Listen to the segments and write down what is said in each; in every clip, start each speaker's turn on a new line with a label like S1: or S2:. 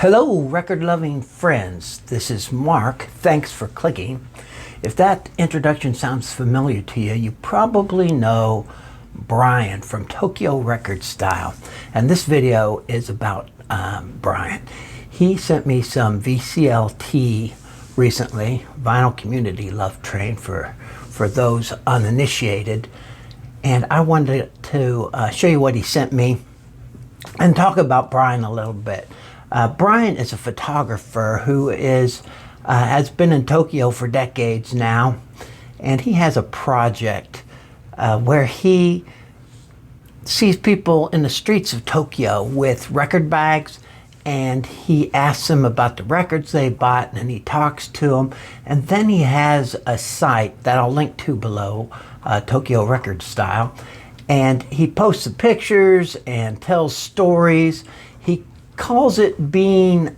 S1: Hello, record-loving friends. This is Mark. Thanks for clicking. If that introduction sounds familiar to you, you probably know Brian from Tokyo Record Style. And this video is about Brian. He sent me some VCLT recently, Vinyl Community Love Train for those uninitiated. And I wanted to show you what he sent me and talk about Brian a little bit. Brian is a photographer who has been in Tokyo for decades now, and he has a project where he sees people in the streets of Tokyo with record bags, and he asks them about the records they bought, and he talks to them, and then he has a site that I'll link to below, Tokyo Record Style, and he posts the pictures and tells stories. He calls it being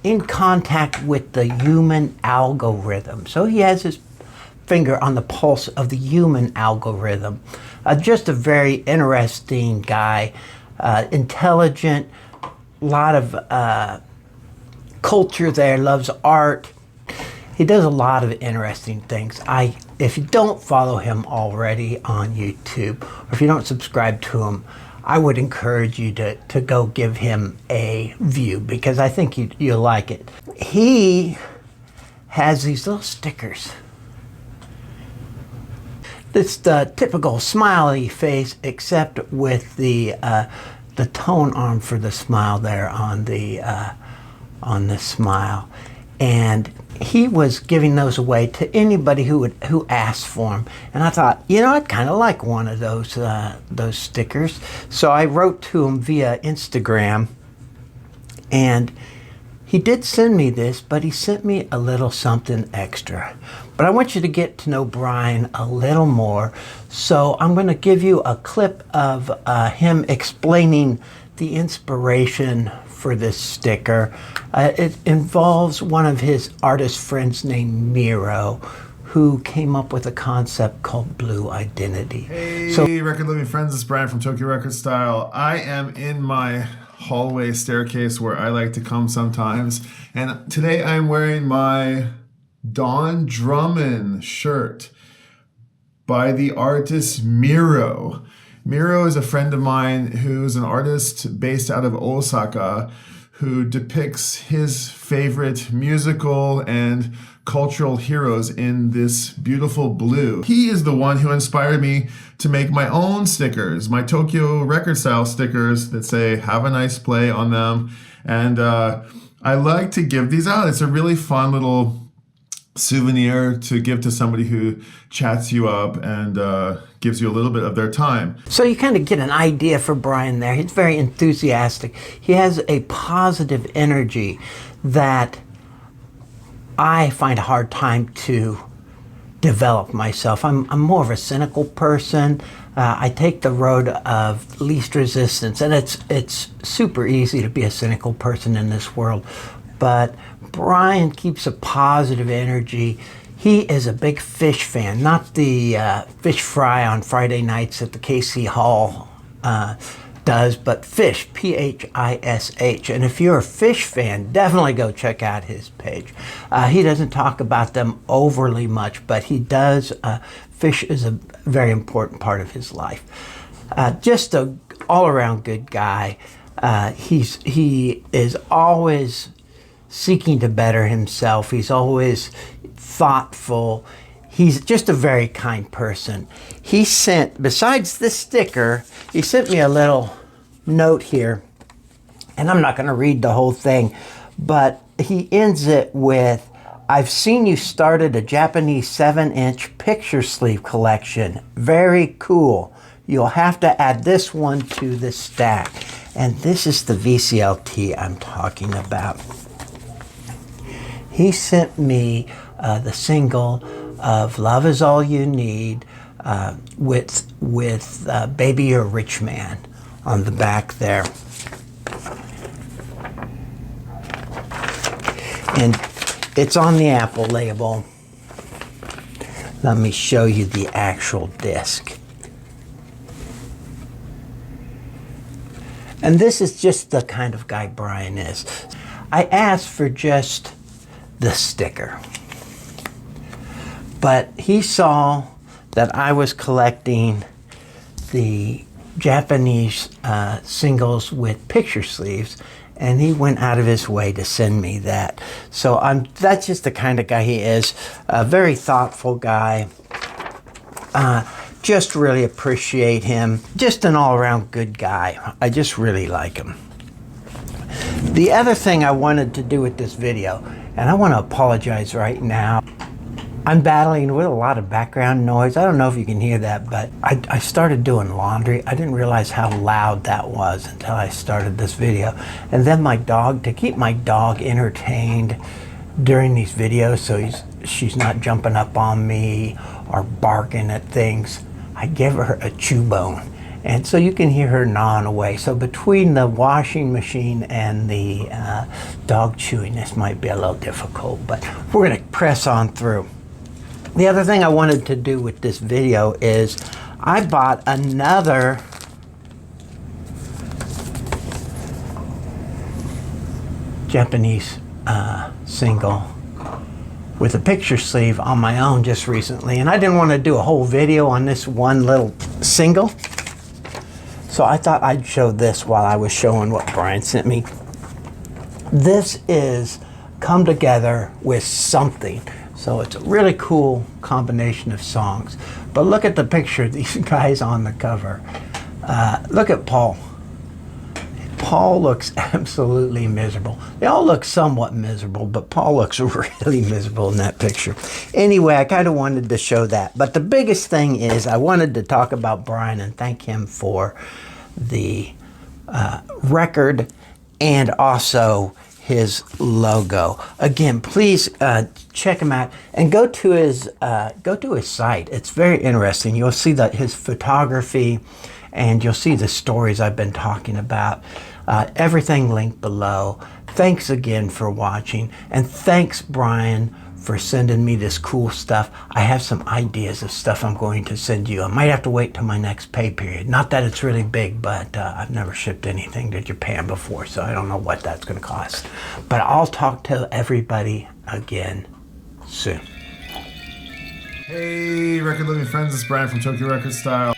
S1: in contact with the human algorithm. So he has his finger on the pulse of the human algorithm. Just a very interesting guy, intelligent, a lot of culture there, loves art. He does a lot of interesting things. If you don't follow him already on YouTube, or if you don't subscribe to him, I would encourage you to go give him a view, because I think you'll like it. He has these little stickers. It's the typical smiley face, except with the tone arm for the smile there on the smile. And he was giving those away to anybody who asked for them. And I thought, I'd kind of like one of those stickers. So I wrote to him via Instagram, and he did send me this, but he sent me a little something extra. But I want you to get to know Brian a little more. So I'm going to give you a clip of him explaining the inspiration for this sticker. It involves one of his artist friends named Miro, who came up with a concept called Blue Identity.
S2: Hey, record living friends, it's Brian from Tokyo Record Style. I am in my hallway staircase where I like to come sometimes, and today I'm wearing my Don Drummond shirt by the artist Miro. Miro is a friend of mine who's an artist based out of Osaka who depicts his favorite musical and cultural heroes in this beautiful blue. He is the one who inspired me to make my own stickers, my Tokyo Record Style stickers that say "Have a nice play" on them. And I like to give these out. It's a really fun little souvenir to give to somebody who chats you up and gives you a little bit of their time.
S1: So you kind of get an idea for Brian there. He's very enthusiastic. He has a positive energy that I find a hard time to develop myself. I'm more of a cynical person. I take the road of least resistance, and it's super easy to be a cynical person in this world. But Brian keeps a positive energy. He is a big Phish fan, not the fish fry on Friday nights at the KC Hall does, but Phish, P-H-I-S-H. And if you're a Phish fan, definitely go check out his page. He doesn't talk about them overly much, but he does. Phish is a very important part of his life. Just a all-around good guy. He is always seeking to better himself. He's always thoughtful. He's just a very kind person. He sent, besides this sticker, he sent me a little note here, and I'm not going to read the whole thing, but he ends it with, "I've seen you started a Japanese 7-inch picture sleeve collection. Very cool. You'll have to add this one to the stack." And this is the VCLT I'm talking about. He sent me the single of "Love Is All You Need" with "Baby You're a Rich Man" on the back there. And it's on the Apple label. Let me show you the actual disc. And this is just the kind of guy Brian is. I asked for just the sticker. But he saw that I was collecting the Japanese singles with picture sleeves, and he went out of his way to send me that. So that's just the kind of guy he is. A very thoughtful guy. Just really appreciate him. Just an all-around good guy. I just really like him. The other thing I wanted to do with this video, and I want to apologize right now. I'm battling with a lot of background noise. I don't know if you can hear that, but I started doing laundry. I didn't realize how loud that was until I started this video. And then my dog, to keep my dog entertained during these videos so she's not jumping up on me or barking at things, I give her a chew bone. And so you can hear her gnawing away. So between the washing machine and the dog chewing, this might be a little difficult, but we're gonna press on through. The other thing I wanted to do with this video is I bought another Japanese single with a picture sleeve on my own just recently, and I didn't want to do a whole video on this one little single, so I thought I'd show this while I was showing what Brian sent me. This is Come Together with Something. So it's a really cool combination of songs. But look at the picture of these guys on the cover. Look at Paul. Paul looks absolutely miserable. They all look somewhat miserable, but Paul looks really miserable in that picture. Anyway, I kind of wanted to show that. But the biggest thing is I wanted to talk about Brian and thank him for the record and also his logo. Again, please check him out and go to his site. It's very interesting. You'll see that his photography, and you'll see the stories I've been talking about. Everything linked below. Thanks again for watching, and thanks Brian for sending me this cool stuff. I have some ideas of stuff I'm going to send you. I might have to wait till my next pay period. Not that it's really big, but I've never shipped anything to Japan before, so I don't know what that's going to cost. But I'll talk to everybody again soon.
S2: Hey, record living friends, it's Brian from Tokyo Record Style.